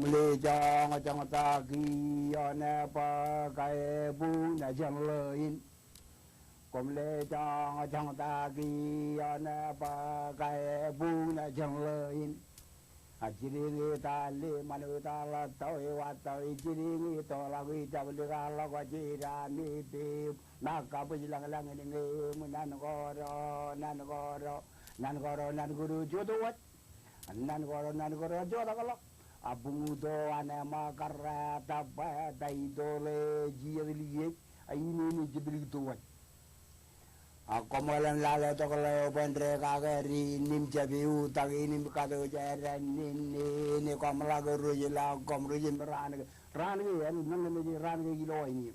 Công lê trong ta kỳ nè pa cái bu nè chẳng lời Công lê trong ta kỳ nè pa cái bu nè chẳng lời Jiringi ta le manu ta la tau wa tau jiringi to la wi ta le ga la wa jira ni te na ka bu lang lang ni nge mu nan goro nan guru jodo wat nan goro jodo kala abung do ane makara ta ba dai do le jiri ye ai ni jibli to wat Komolan lala to kalau bandre kagari nim jabi utang ini kado jaran ini komla guru jela komru jim ran ya ran gilo ini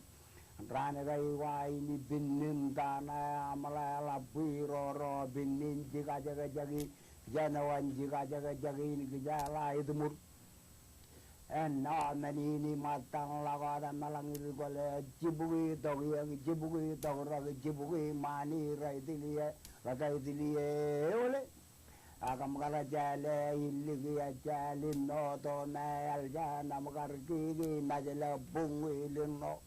ran gai wa ini binnin dana amala la biro binnin jika jaga jagi janawan jika jaga jagi ini gejala itu mur mani ini matang laga dan malang itu boleh jibui tograk jibui mani rai dilie ragai dilie oleh agam kala jale iligi jale no to nal jana makar gigi najala bungi lino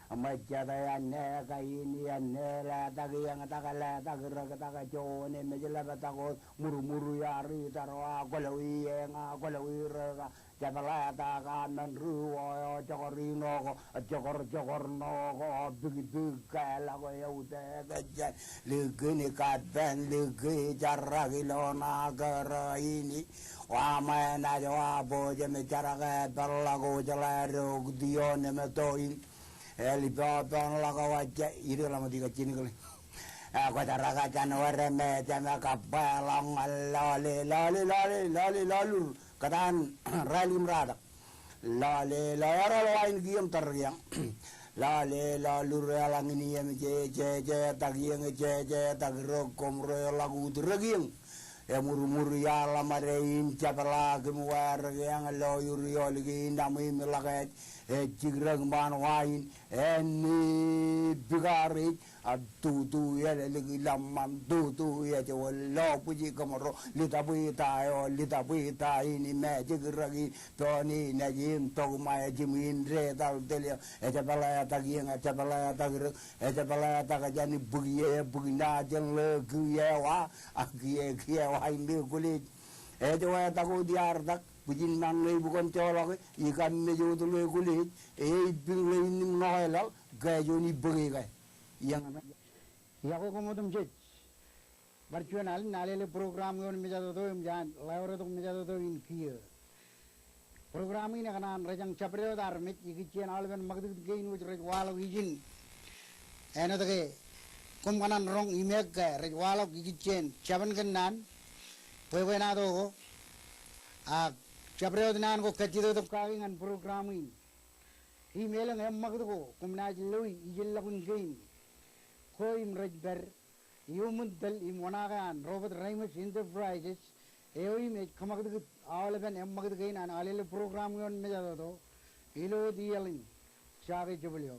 Majada ane kaini ane la tagi yang takala tagira taga jone mejela tago muru yari tarwa kolawi nga kolawi ra jabala taga nan ruo jogorino jogor no begitu kala go yaude gajan legene kadan lege jaragilo nagara ini wa mana wa boje me jaraga dalago jalaro dione metoin Eli baban laga wajah iri lama tiga cini kali. Aku taraga janwar me jama kapalang lalu katan ralim rada. Lale lain giam tergiang. Lalu ralang ini yang je tagiang je tagro komro lagu tergiang. Ya muru ya lamarein capala kemuar yang loyur yolgi ndami melakat jigrang ban wain eni bigari tu ya lagi lamam tu ya jawalo puji kamaro lita buita ini me jigragi toni najim to mai jimin re dal delia capala tagajani bugina jeng legi ya wa wa ini kulit jawa tahu diardak bujin nang le bukan colok ikan mejo tu le kulit bing le ini menolak gaya joni beri gaya yang apa ya aku komodum jet virtual nale program ngon meja tu jangan lawar tu meja tu in kia program ini kanan rajang capre dar mit ikian alban magdud gain wuj rajwalo ijin ena take kum kanan rong imek ga rajwalo ikian caban kanan Pwede na to capre nan ko kacito to kawingan program ini email ang magdo ko kumna jiloy ijilla kun gain ko imrajber yumudal imwanagan Robert Ramos Enterprises eoy me kamagdo awalaban magdo gain an alele program yon me jado to ilo dialin chave jubulyo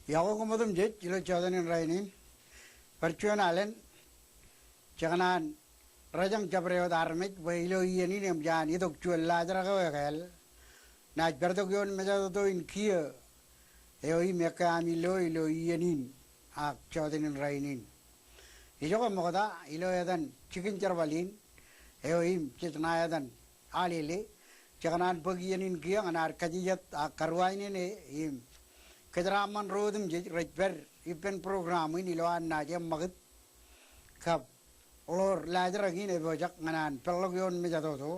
Yago kumadum jet ilo chodanin rainin percuan alen janganan rajang jabreo darmit ilo iyani nem jan idok chuel lajra ka kel na berdok yon meja to in kia eo meka amilo ilo iyanin ak chodanin rainin ijo moda ilo yadan chicken charbalin eo chitna yadan alile janganan bagianin kia anar kajiyat karwainin im Kedraman rodum jadi rejber ipen program ini loan naja maget kap olor lajar lagi ne bojak nganan pelogyon mejato to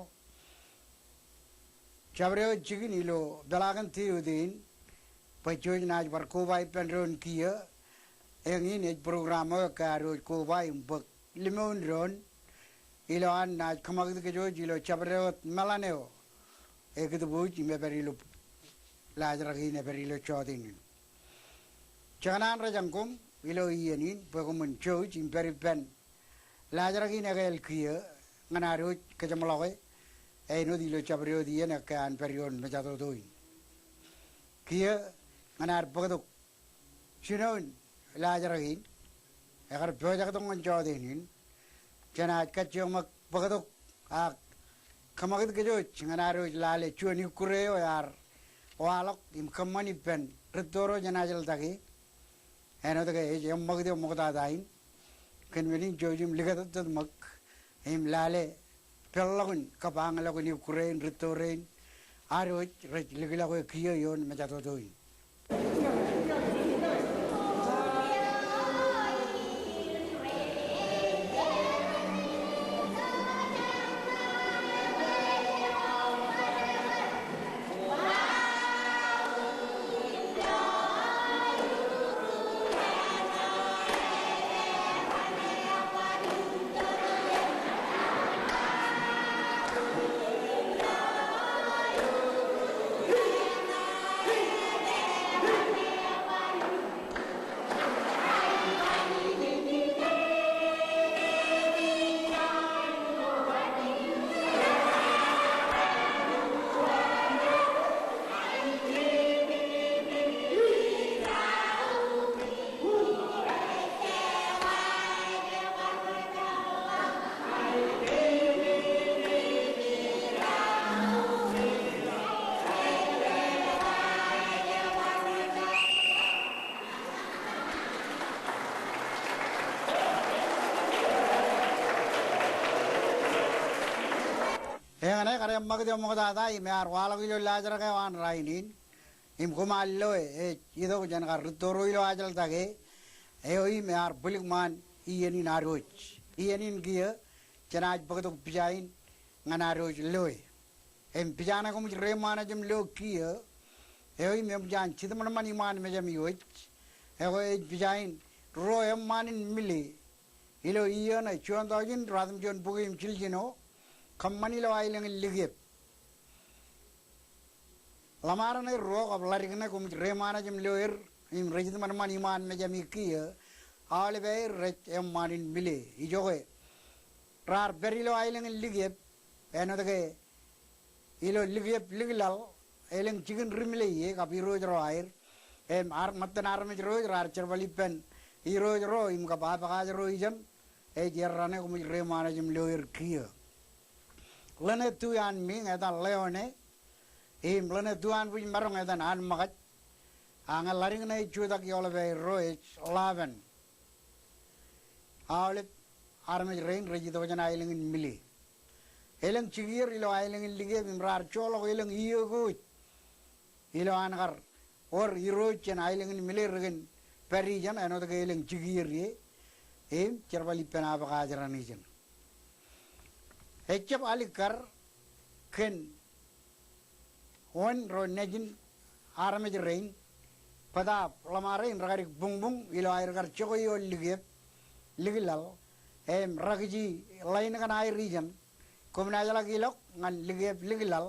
cabreo jigin ilo belagan tiudin pajoj naj berkoba ipen ron kia yang ini program karo koba imbek limon ron ilo an naj kamaget kejoj ilo cabreo melaneo ekitu buj me berilo lajar lagi ne berilo chodin Jangan rajangkum ilo iyanin bagumun coy imperi pen lajar lagi nagal kia nganaru kecamalawe no dilo cabrio dia nakan perion mejato doin kia nganar bagaduk sinon lajar lagi agar bojak tongon jodinin jana kacang bagaduk kamagit kejo nganaru lale cuani kureo yar walok im kamani pen retoro jana jal taki Eno to ke jam magde mogda dain kenwini jojim ligat tad mag im lale pellagun kapang lagun ni kurein ritorein aro ligila ko kiyo yon mejato doin Karena magde mogda da im ar wala gilo lajar ka wan rainin im kumallo ido jan ka rutoro ilo ajal tage oi me ar bulik man iyenin aroj iyenin giya janaj bagdo pijain nganaroj loy em pijana kum re mana jam lo kiya oi me jan chidman man iman me jam yoj oi pijain ro em manin mili ilo iyana chuan dajin radam jon bugim chiljino Kamani lo ailang ligip. Lamaran ay rock of larigna kum remana jam loer im rejit man man iman me jam ikiya all be rech em manin mile ijoge rar berilo ailang ligip eno de ilo ligip liglal ailang chicken rimle ye kapiro jro air em ar matan ar me jro rar cherbali pen iro jro im ka ba ka jro ijan e jerrane kum remana jam loer kiya Lene tuan ming edan leone, lene tuan puj marong edan an makat, angal laring na ichuda ki olave roich laven. Awlip armej rain rejito jan ailing in mili. Eleng chigir ilo ailing in lige bimrar cholo eleng iyo gut. Ilo angar or iroch jan ailing in mili regen peri jan another eleng chigir ye, cherbali penaba kajaran ijan. Ecap alikar ken on ro nejin armej rain pada lamare in ragarik bung bung ilo air gar chokoy ligep ligilal ragji lain kan air region komna jala gilok ngan ligep ligilal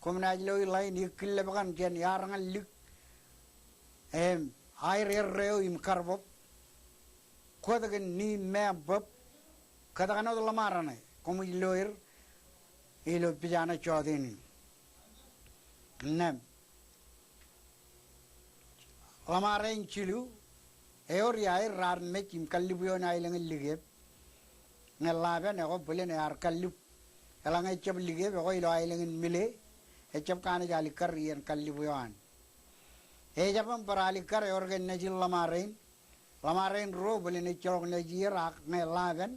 komna jalo lain ikille bakan ken yar ngan lig air reo im karbop kodagen ni mebab kadakan od lamarane como iloir ilo pijana chodini nem lamarain chilu eori ay rar me kim kallibu na ilang ligep ngelaben e ko belen yar kallib elang e chab ligep ko ilo ilang mile e chab kana jali kar yen kallibu yan e jabam parali kar organ na jil lamarain ro belen e chok na jirak ngelaben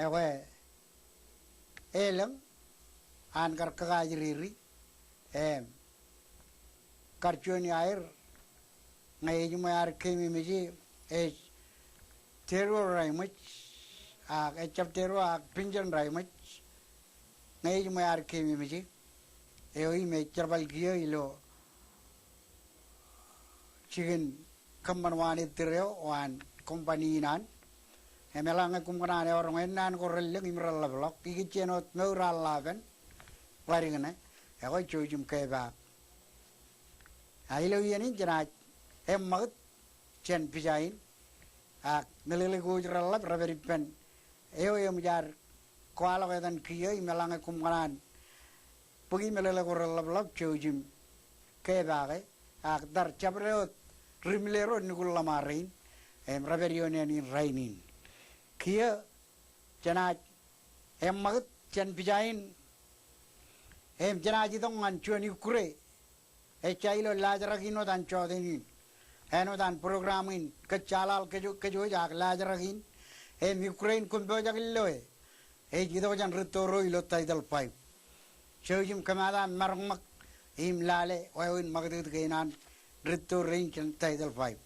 e ko elang an kar kagajriri karchoni air ngay jumayar kemi meji terror raimach chap terror pinjan raimach ngay jumayar kemi meji oi me charbal giyo ilo chicken kambanwani tireo wan company nan emelang kumkana ne orang enan ko releng imral blok iki chenot neural laven waringane ego chojum keba ailo yani jana mag chen pijain nelele gujral raberi pen eo jar kwala wedan kiyo imelang kumkanan pugi melele ko relab chojum keba dar chabreo rimlero nigul lamarin raberi oni rainin kiyo jana mag chen pijain jana jidong an chuani kure chailo lajragino dan chodeni eno dan programin kechalal kejo jak lajragin ukraine kumbo jakillo jido jan retoro ilo taidal pipe chojim kamada marmak im lale oin magdut keinan retorin chen taidal pipe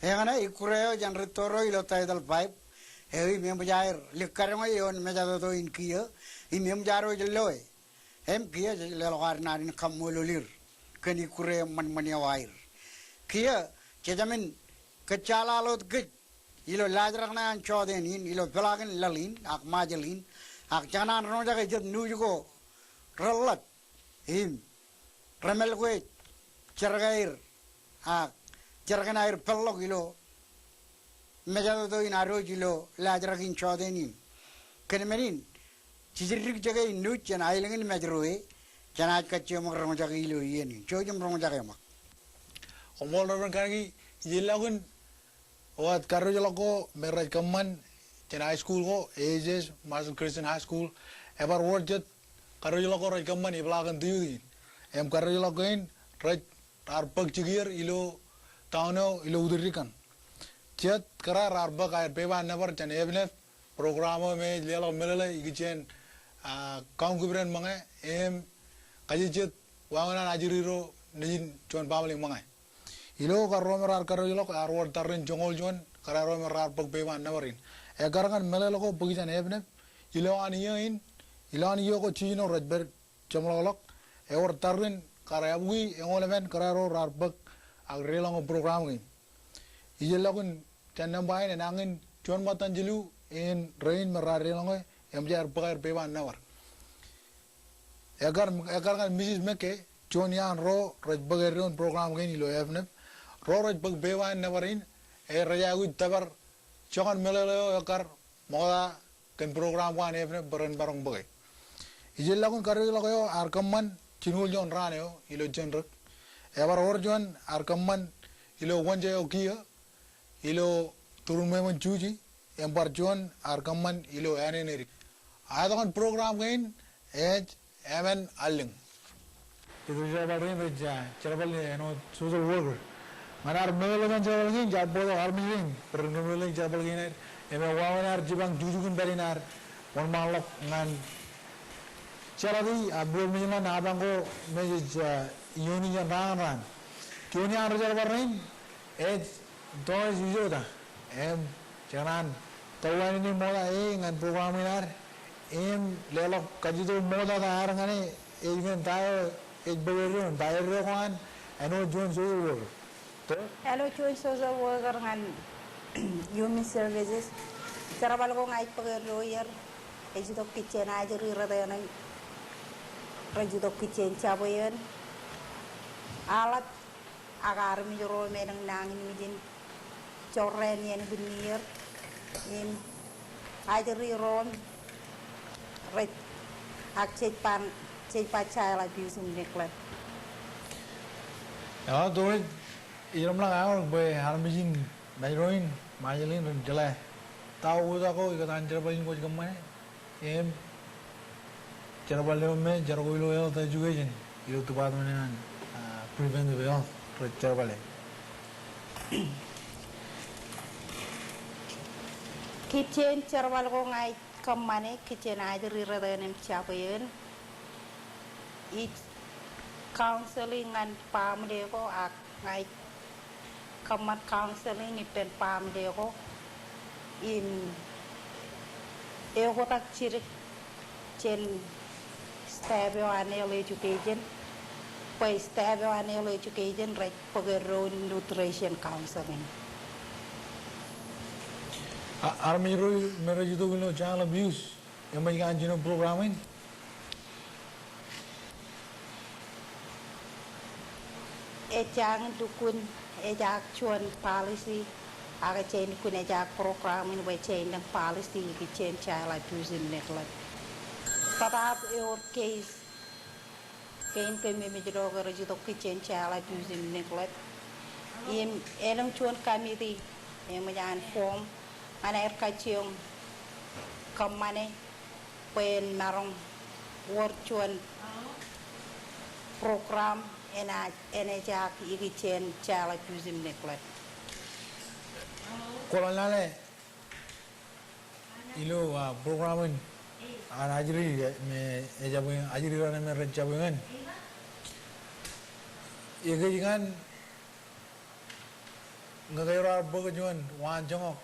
Engana ikureo jan retoro ilo tidal pipe. Ewi mem jair likarang yon mejado to in kia. Imem jaro jeloy. Em kia jelawar narin kamululir. Keni kure man wair. Kia kejamin kecala lot gej. Ilo lajrak na choden in ilo pelagan lalin ak majalin ak janan roja ke jet nujugo relat im remel gue cergair ak cergan air pelok ilo mejado to in aro ilo lajrak in choden in kenemenin cijirik jaga in nu chen ailengin mejroe janat kaccio mak roja ke ilo yen chojum roja ke mak omol ron kagi yelagun Wat karo joloko meraj kaman chen high school ko ages Marshall Christian High School ever word jet karo joloko raj kaman iblagan tuyudin em karo joloko in raj arpak chigir ilo tauno ilo udirikan jet kara arpak air pewa never chen evnef programo me lelo melele igichen kaum gubren mangai em kaji jet wanganan ajiriro nijin chon pamling mangai ilo karomerar karo ilo arwar tarin jongol jon karomerar pagbewan nawarinekarangan melelo ko bagijan evne ilo aniyo ko chino rajber chamlolok ewar tarin karayabui engolemen kararo rarbak agrelong program ngi ijelagun chanam bain enangin jon matan jilu en rain merarelong emjar pagar bewan nawar ekarkan Mrs. Meke jon yan ro rajbageron program ngi ilo evne Roraj bag bewan nevarin raja gu tabar chokan melelo yakar moda ken program wan evne baran barong bagay ijel lagun karo lagoyo arkamman chinul jon raneo ilo jenrek ever orjon arkamman ilo wanje okia ilo turun memon chuji embar jon arkamman ilo anenerik adakan program gain emen aling itu jabarin reja cerabal no social worker manar melelan jabalgin jabbo arming perngemelen jabalgin eme wawanar jibang jujugun barinar wan malok ngan ceradi abul minan abango mej yoni ran kyoni ar jabarin dos yujoda jangan tawan ini moda ngan programinar lelok kajido moda da arangane even tayo beberon tayo kan eno jon so Hello, choice social worker ngan human services. Cara balko ngai pagar lawyer, ejudo kitchen aja rira dayanan, ejudo kitchen cabayan. Alat agar mi joro menang nangin mijin coren yen benir, in aja riron, red ak cek pacai abuse neglect. Ya, tuh iram lang ako be harmijin nairoin majalin jala tahu ako ikatan cerbalin ko gamay cerbalin me jargo ilo el ta juga jen ilo tu bad mane preventive health cerbalin kitchen cerbal ko ngai kamane kitchen aja rira dayanem capayen it counseling and pam de ko ak ngai kamat counseling ni pen pam de ko in ko tak cirik chen stable annual education pa stable annual education right pagero nutrition counseling armiro mero judo gino child abuse yang may kanjino programin ejang dukun ejak chuan policy aga chain kun ejak program in way chain ng policy ki chain child abuse and neglect tatap your case kain pe me medyo ga rajito ki chain child abuse and neglect enang chuan committee mayan form ana kachiong kamane pen marong word chuan program ejak iki chain child abuse and neglect kolonale ilo programin ajri me ejabun ajri rane me rejabun ege jingan ngagayra bagajuan wan jongok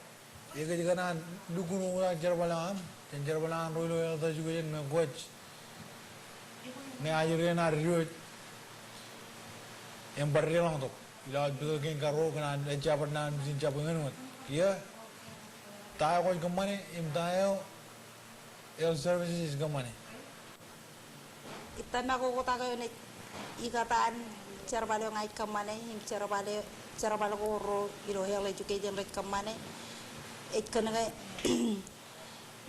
ega jikanan dukun ula jarbalam dan jarbalam rolo yalta juga yang ngagwaj ne ajure na riot yang berrilang tu ila betul gen karo kana jabat nan bin jabangan wat ya tayo ko gamane im tayo el services gamane Ita nakukota kayo na ikataan charabalo ngay kamane him charabalo ko ro ilo hel education rek kamane it kana nga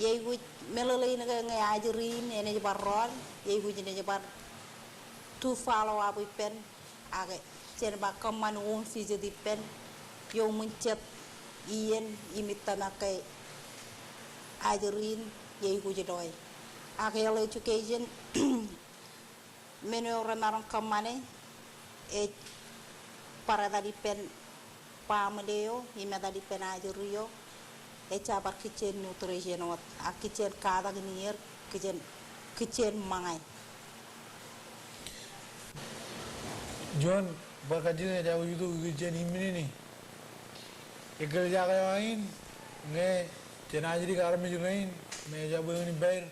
yai gu melalai na ngay ajurin ene jabaron yai gu jine jabar tu follow up pen age chen ba kaman won fije di pen yo muncet ien imitana kay ajurin yai gu jidoy age hel education menu orang kamane para tadi pen pameleo ime tadi pen aja rio cabar kitchen nutrition wat a kitchen kada gnier kitchen mangai John bakajine jauh itu kitchen ini nih egal jaga lain nge jenajri karmi julain me jauh ini bayar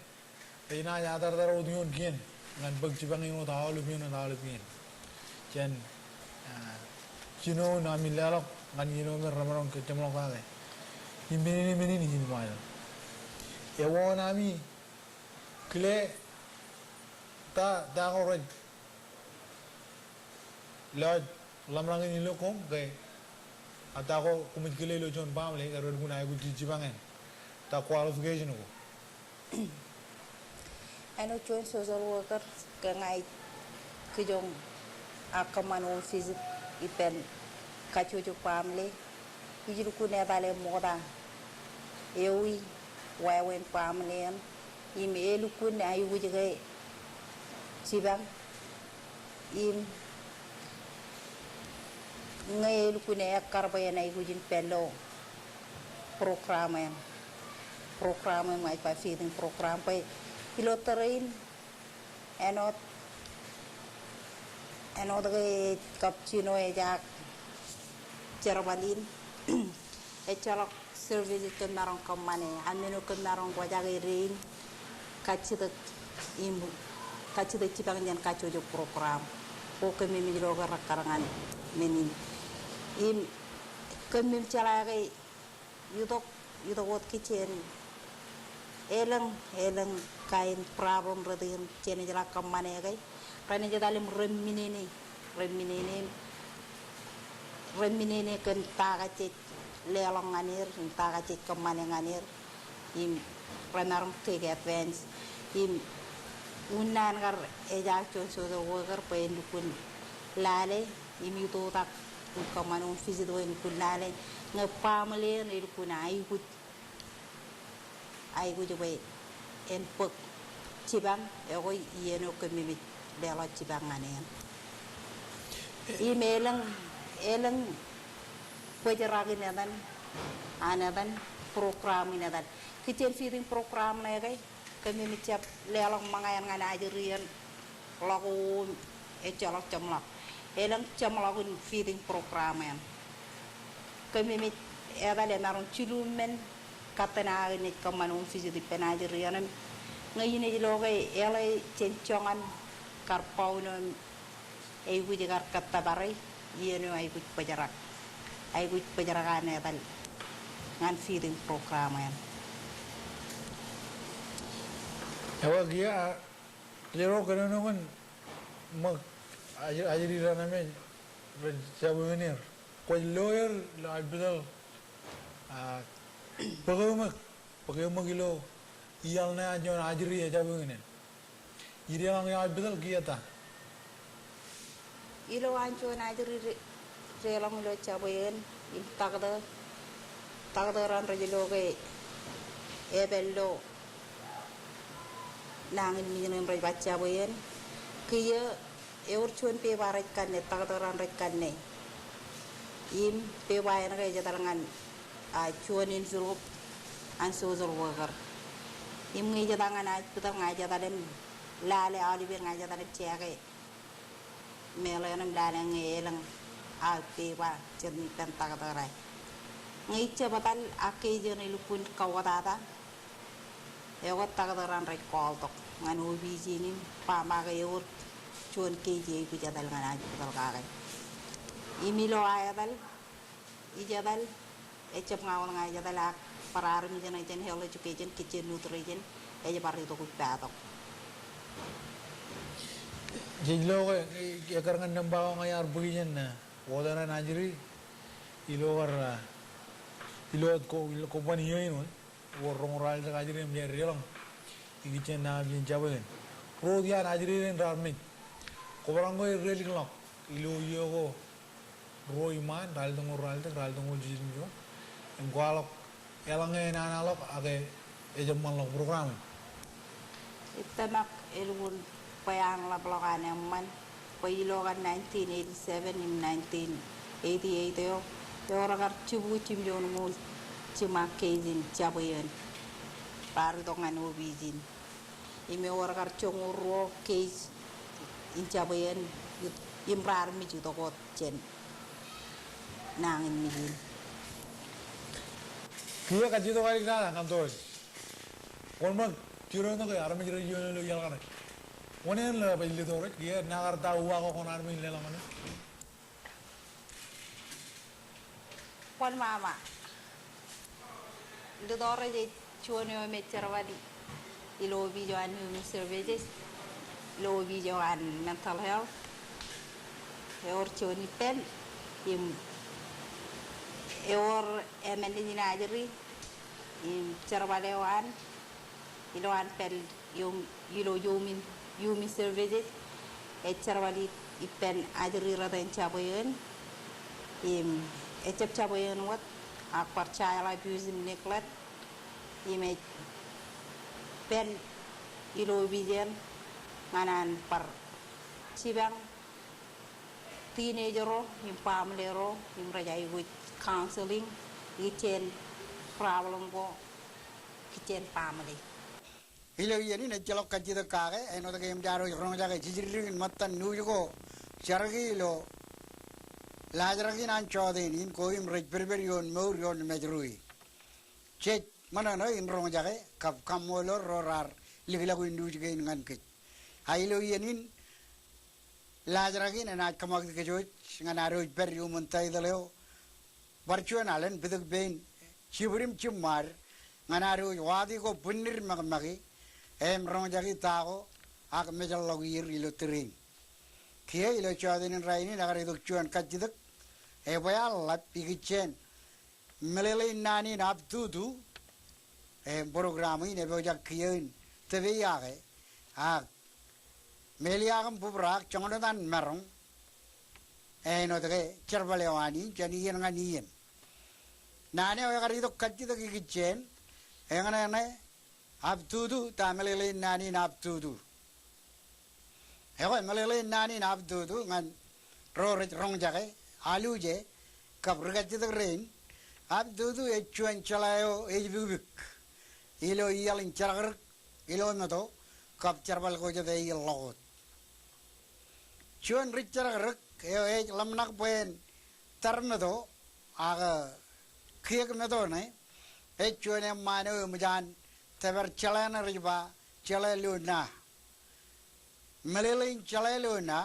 ina jadar dar udion kian ngan pagcibang yung tao lumiyon jan chino na milalok ngan yino mer ramarong kecamlok kale imini ni jin mayo ewo nami kle ta ngoroj lod lamrang ni lokom ke atako kumit kle lo jon pam le garod gunay gu jibangen ta qualification ko ano join social worker ka ngay kijong akaman on visit ipen kachuju family ijiru kune bale moda ewi wawen family an ime elu kune ayu wujige sibang im ngay elu kune akarba yana wujin pelo program mai pa feeding program pa piloterin enot de cappuccino jak cerbalin calok service ke narong kamane ameno ke narong wajage rin kacide imbu kacide cipang jan kacojo program o ke mimi do karangan menin im ke mim calage yudok wot kitchen eleng kain problem redin cene jala kamane kay rene jadalim reminene kan taga cek lelong nganir taga cek kamane nganir im renarong take advance im unan gar eja so worker pen dukun lale im yuto tak kamane on fizido en kun lale ngapamale ne dukun ay gu jobe en pek cibang ego yeno kemimit bela cibang anen eleng pejeragin dan anadan program ini dan kitchen feeding program na kay kemimit cap lelong mangayan ngana ajerian lagu ecalok camlak eleng camlakun feeding program yan kemimit ada le naron cilumen katena ini kemanun visi di penajerian ngayin ini loga elai cencongan karpau non aigu jagar kata barai yeno aigu pejarakan ya tadi ngan feeding program ya ewa gia jero kana nongan mag ajiri rana me jabuner ko lawyer la albidal pagamak ilo iyal na ajon ajri aja bengene iri ang ya betul kita ilo anjo na ajri relang lo cabayen im tagdaran rajelo ke ebello nangin minum rej baca bayen kiya eur chun pe barat kan ne tagdaran rek kan ne im pe bayan ke jatarangan a chuanin zulub an social worker im ngi jatangan a putar ngaja talen lale ali ber ngaja talen ciake melo yanam lale ngelang pewa jernih pentak terai ngai cebatal ake jernih lupun kawatata ewat tak teran rekol tok ngan ubi jini pama ke ewat cuan keji ibu jadal ngan aja betul kare imilo ayadal ijadal ecap ngawal ngai jadal ak pararum jena jen helo cukejen kitchen nutrijen aja pari to kupatok Jilo ya karangan nambah ngayar begini na wadana najri ilo war ilo ko baniyo ino warong ral sa kajri mjeri lang igichen na bin jaben pro dia najri ren rarmi ko barango reling lak ilo yo ko ro iman ral dong jijin jo engwalok elange nanalok age ejaman lok program itamak elun payang la blokan man payilokan 1987 im 1988 yo ragar cibu cimjon mul cima kezin cabayan paru tongan ubizin ime ragar conguro kez in cabayan imrar mi juto kot cen nangin mijin kia kajito kali kana kantor kolmak kiro na kaya arami kiro yun lo yal kana One la beli dore kia nagar tahu aku konar min lelang mana. Pon mama. Lu dore je cuan yo mecerwadi. Ilo bijuan human services. Ilo bijuan mental health. Eor cuan pen. Eor emeni najeri. Cerwalewan. Iloan pel ilo human services cerwali ipen ajri rada cabayan ecap cabayan wat akbar child abuse neglect pen ilo bijen manan par cibang teenager family rajai with counseling kitchen problem go kitchen family Ilo yani na jalok kajida kage eno ta game jaro rong jaga jijirin matan nujugo jargi lo lajargi nan chode in koim rej berberion morion majrui che mana no in rong jaga kap kamolo rorar ligla ko nujuge ngan ke ailo yani lajargi na kamak ke jo ngana roj berio muntai daleo barchuan alen bidak bein chiburim chimar ngana roj wadi ko punir magmagi rong jagi tago ak mejal logir ilo tering kia ilo chadinin raini nagar iduk chuan kajidak bayal lap igichen melele nani nap tutu program ini bojak kian tebe yage ak meliagam pubrak chongodan merong no tege cherbalewani jani yen ngani yen nane nagar iduk kajidak igichen engane abdudu tamelele nani abdudu melele nani abdudu ngan rong jage aluje kabrgati the rain abdudu echuan chalayo ejbubik ilo yalin charagar ilo nato kap charbal ko jade yalot chuan richaragar lamnak pen tarnado aga khiek nato ne echuan mano mujan Teber celana riba celaluna, melelin celaluna,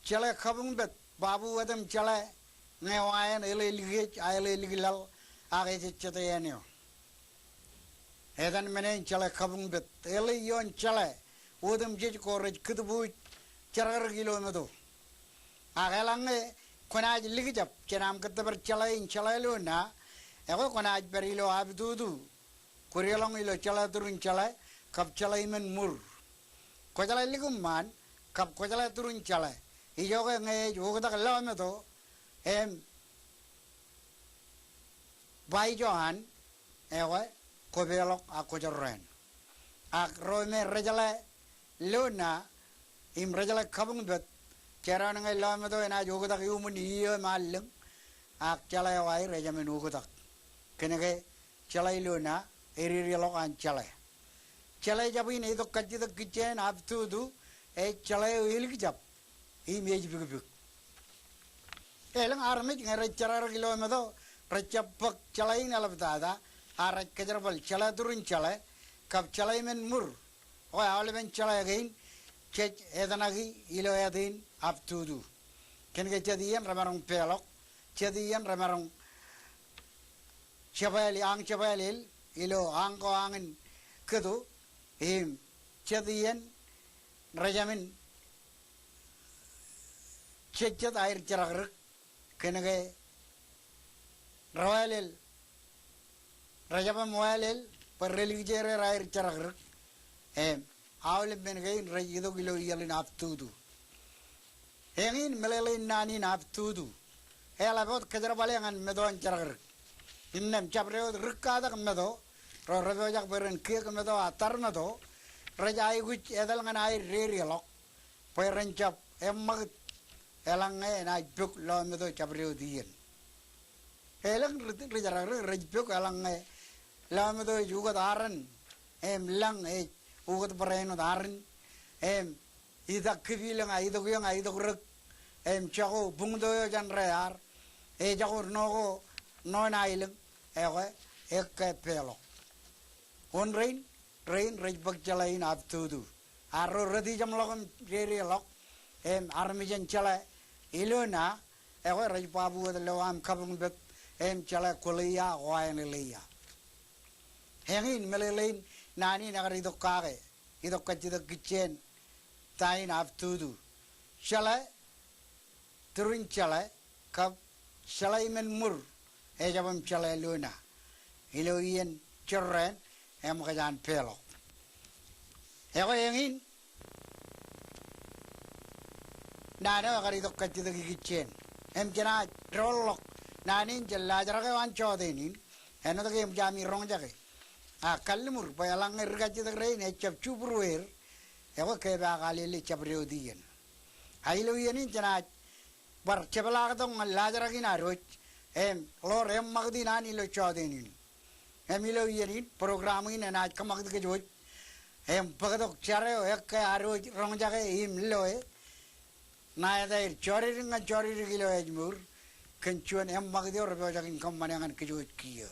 celak kabung bet babu adam celak ngewayan ele ligilal age cetayanio. Edan menen celak kabung bet ele yon celak udam jij korej kudubu cerar kilometer. Age lange konaj ligijap cenam keteber celain celaluna, ego konaj berilo abdudu. Kurialang ilo cala turun cala, kap cala imen mur. Ko cala liguman, kap ko cala turun cala. Ijo ke nge jo ta kala me to bai johan ewe ko belok ako jorren. Ak rome rejala luna im rejala kabung bet cara nge la me to na jo ta yumun iyo maleng ak cala wai rejamen ugo tak. Kenege cala luna Eri-eri an cale. Cale jabi ne to kaji to kitchen abtu du cale oil ki jab. Image big. Elang armit ngare charar kilometer racapak calain alabtada arak kejarabal cala turun cala kap calai men mur o awle men cala again cek edanagi ilo edin up to do ken ke jadian ramarong pelok jadian ramarong chabali ang chabalil ilo ang ko angin kedu jadian rajamin cecet air cerak kenege rawalil rajaba moalil per religere air cerak awle benege rajido kilo yalin aptudu engin melelin nani aptudu ela bot kejar balengan medon cerak innem chabreo rikada medo ro rebo jak beren kiek medo atarna do rajai guch edal ngan air rerialok perencap emag elang na buk lo medo chabreo dien elang rijarak rajbuk elang lo medo juga daran lang ugat pereno daran idak kibilang aido yang aido rek chago bungdo jan rear jago nogo no nailang ek pelo on rain rajbuk jalain aptudu arro radi jamlokam rerialok armijan chala ilona rajpabu lo am kabung bet chala kuliya wayan liya hengin melelein nani nagari dokare idok kachida kitchen tain aptudu chala turun chala kap chala imen mur jabam chala ilona iloyen chorren kajan pelo hengin nana kari dok kachida kitchen jana rolok nanin jalla jaraga wan chodenin eno to game jami rong jage kalmur payalang irgachida rein chap chupruer ke ba galile chabreo dien ailo yenin jana bar chebala dong lajaragi na roch lor magdi nani lo chodenin ilo yenin programin na kamagd ke joj pagadok chareo ek aro rong jage loe naadair chori kilo ejmur kencuan magdi or bajakin kammanangan kejut kia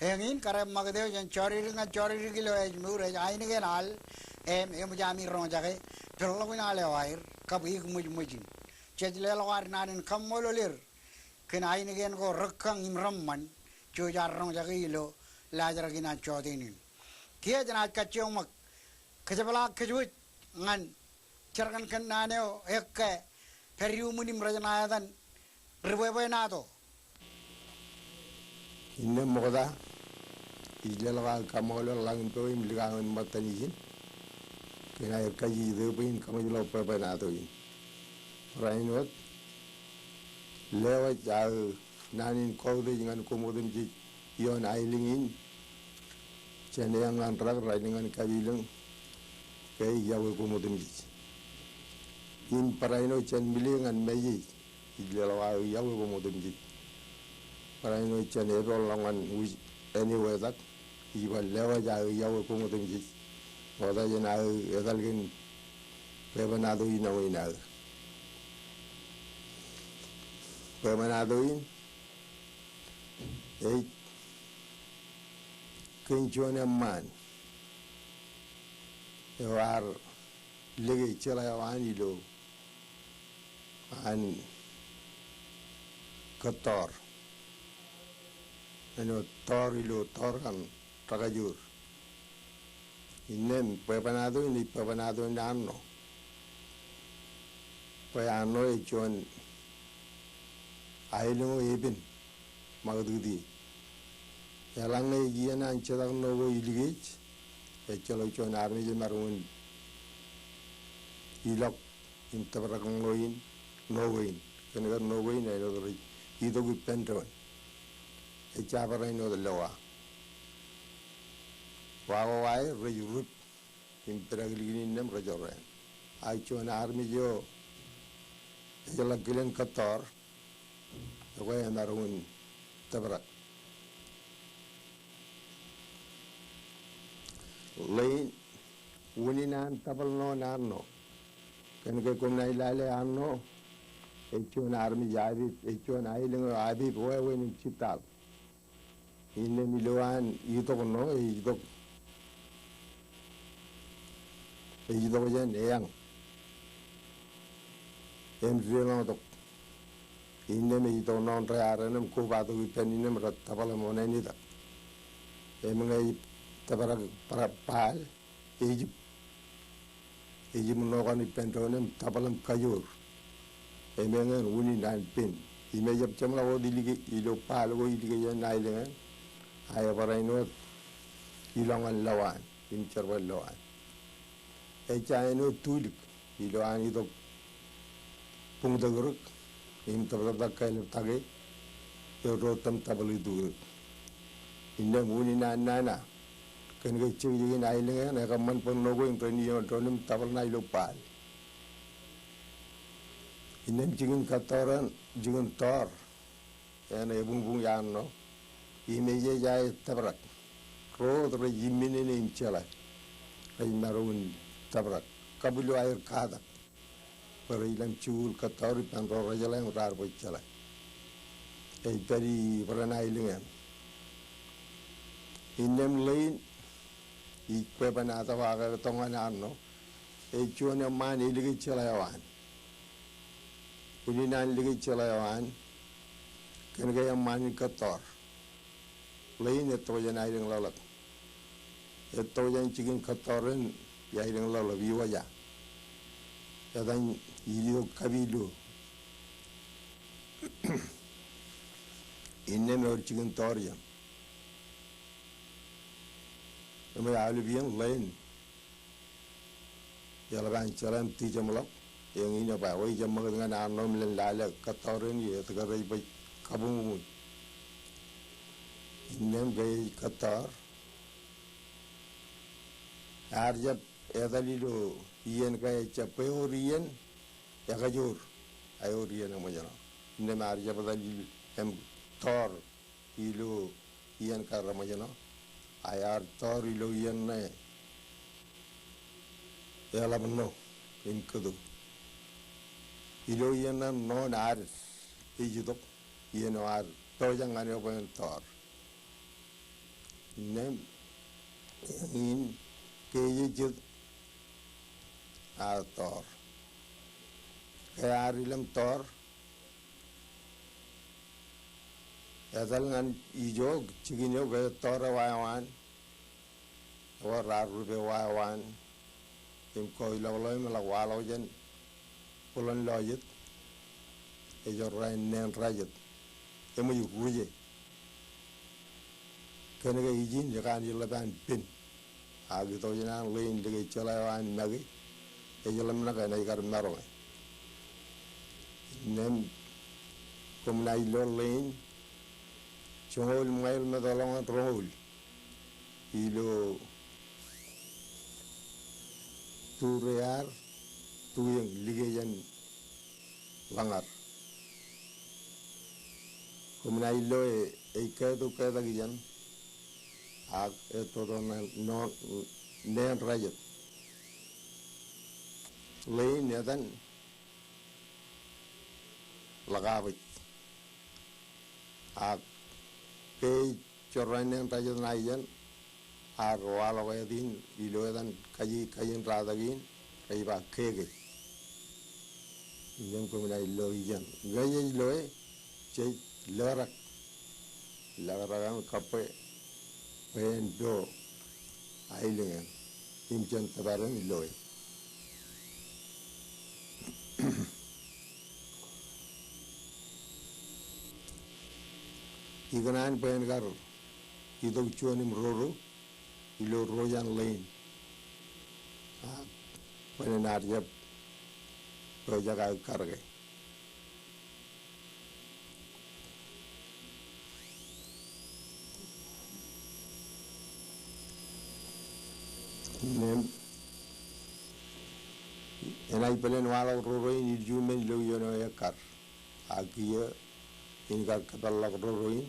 Engin kare magdeo jan chori kilo ej mure aine gen al em jami ron jage perlo wina le wair kabi mujin chejle lawar nanin kamololir ken aine gen go rakkang imramman jo jar ron jage ilo lajar gina chodinin kia jana kachong mak kejabala kejuit ngan cerkan kan naneo ekke periu munim rajanayadan riwewenado inne moda ijlala kamolo lang to im ligangan matanihin kaya kaji debin kamilo pepenado in rainot lewa jal nanin kode jangan komodin ji yon ailingin chene yang antrak rainingan kabilang kay yawe komodin ji in paraino chen milingan meji ijlala yawe komodin ji paraino chen erolangan anyway that iba lewa jauh yawe komodin ji wada jena edalgin pepenado ina pepenado in kinchone man war legi cela wani lo an kotor eno tor kan tagajur inem pepenado ini pepenado nano peano echon ailungo ebin magdudi yalang giana anchadang novo iligich echolo chon army marun ilok intabrakang loin novoin kenegar novoin ayo itu gupentron echaparai no delawa wawai rejurut imperagilini nem rejoran aichon army jo elagilen kator away marun tabrak lain uninan tabal no narno kan ke kunai lale anno echon army jabi echon ailing abi boy when chital inne miloan ito no ito jen yang emreno to inne me ito non rearenam ko badu peninem ratabala moneni da emengai tabara para pal Egypt mnogan ipentonem tabalam kayur emengen uni nan pin imejap chamla wo diligi ilo pal wo diligi yan nailengan aya paraino ilangan lawan imcharwal lawan echaino tulik ilo ani to pungdagruk im tabada kail tage yo rotam tabali dur inne uni nan nana kan ga chigi nailengan na kaman pon logo intoni yo tonim tabal na ilo pal inem jigin katoran jigin tor ene bungbung yan no imeje jay tabrak ro tre yimine ne imchala ay marun tabrak kabulu ay kada per ilam chul katori pan ro rajala rar bo chala ay tari parana ilingan inem lain ikwepan atawaga tongan anno ay chuan man iligi chala yawan uninan ligi chala yawan kan ga man kator lain ito yan ay ring lalak ito yan chigin katoren ya ring lalak viwaya yadan iliyo kabilu inne me or chigin torya me alu bien lain yalagan chalam ti jamlak yang ini apa wai jam dengan anom len lala katoren ye tagarai bai kabung innem gay katar arjab edalilo ien kay chape orien ya kajur ay orien amajana innem arjab edalil em tor ilo ien karamajana ayar tor ilo ien na yalamno inkadu ilo ien na non ar ijidok ien ar tojang ane open tor nem in kejejut tor kaya rilam tor Yadal ngan ijo ciginyo gaya tor wayawan war raru be wayawan im ko ilawloy malak walaw jen pulan loyit ejo rain nen rajit emu yukuje kene ga ijin jakan yilaban pin agi to jina lein de chalawan nagi ejo lamna ga nay gar maro nem komnai lo lein chongol mail madalong rongol ilo turear tuyeng ligeyan langar komnai lo e kado kada gijan ag eto no nen rajat lein yadan lagabit ag ke chorrain yang tajuk naijan arwala wedin iloedan kayin radagin kaiba kege yang kemudian iloijan gaya iloe cek laragan kape pendo ailengan imjan tabaran iloe Ikanan pen karo itu cuanim roro ilo royan lain pen narjap projaga karge nem enai pelen wala roro ini jumen lo yono yakar agia ingat kepala roin,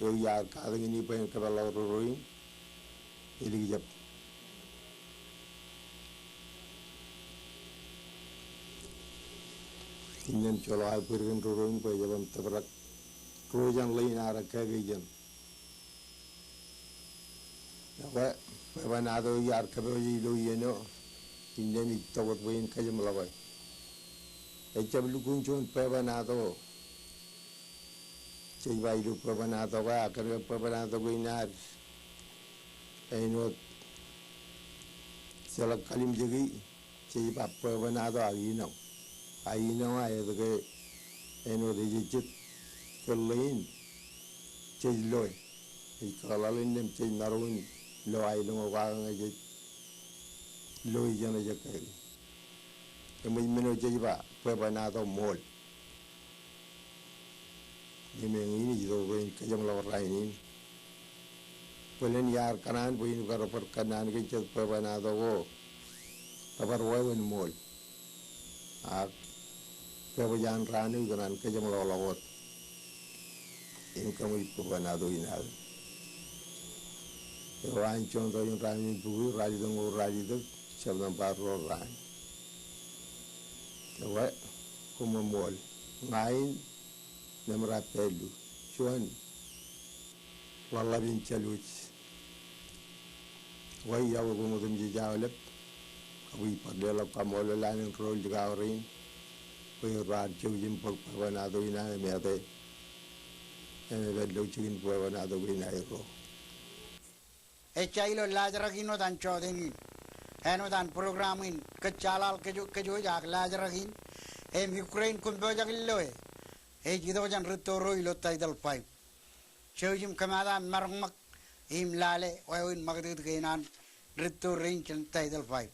yo ya kadang ini pengen kepala roin, ini jap. Ingin colo al pergi roin, pengen jam terberak, rojan lain arah kagian. Ya, pengen ada yar kepala lo yeno, ingin itu buat pengen kajam lawan. Ecap lukung cun pebanato, cewek itu pebanato ka, kerja pebanato ko inar, enot, selak kalim jadi, cewek pebanato ayinau ayat ke, enot dijit, kelain, cewek loy, ikalalin dem cewek naruin, lo ayinau orang aja, loy jangan aja kali. Kami menurut cewek pebanato mall. Ini itu pun kejam lawar lain. Pelen yar kanan pun kalau perkanan kecil pebanato ko, tapar wawan mall. Pebajan rani kanan kejam lawar. Ini kami pebanato inal. Orang contoh yang rani buku rani dengur rani tu sebelum baru rani. Tawa kuma mol ngain namra pelu chuan walla bin chaluch wai yaw ko mo dum ji jawlep kawi padela kamol lanin rol digawrin ko rar chujim pok pawana do ina me ate ene bedlo chigin pawana do ina ro e chailo lajragino dan chodin eno dan programin kecalal kejo jak lajragin Ukraine kun bojak illoe jido jan ritoro ilo tidal pipe chojim kamadan marmak im lale wawin magdid kainan ritorin tidal pipe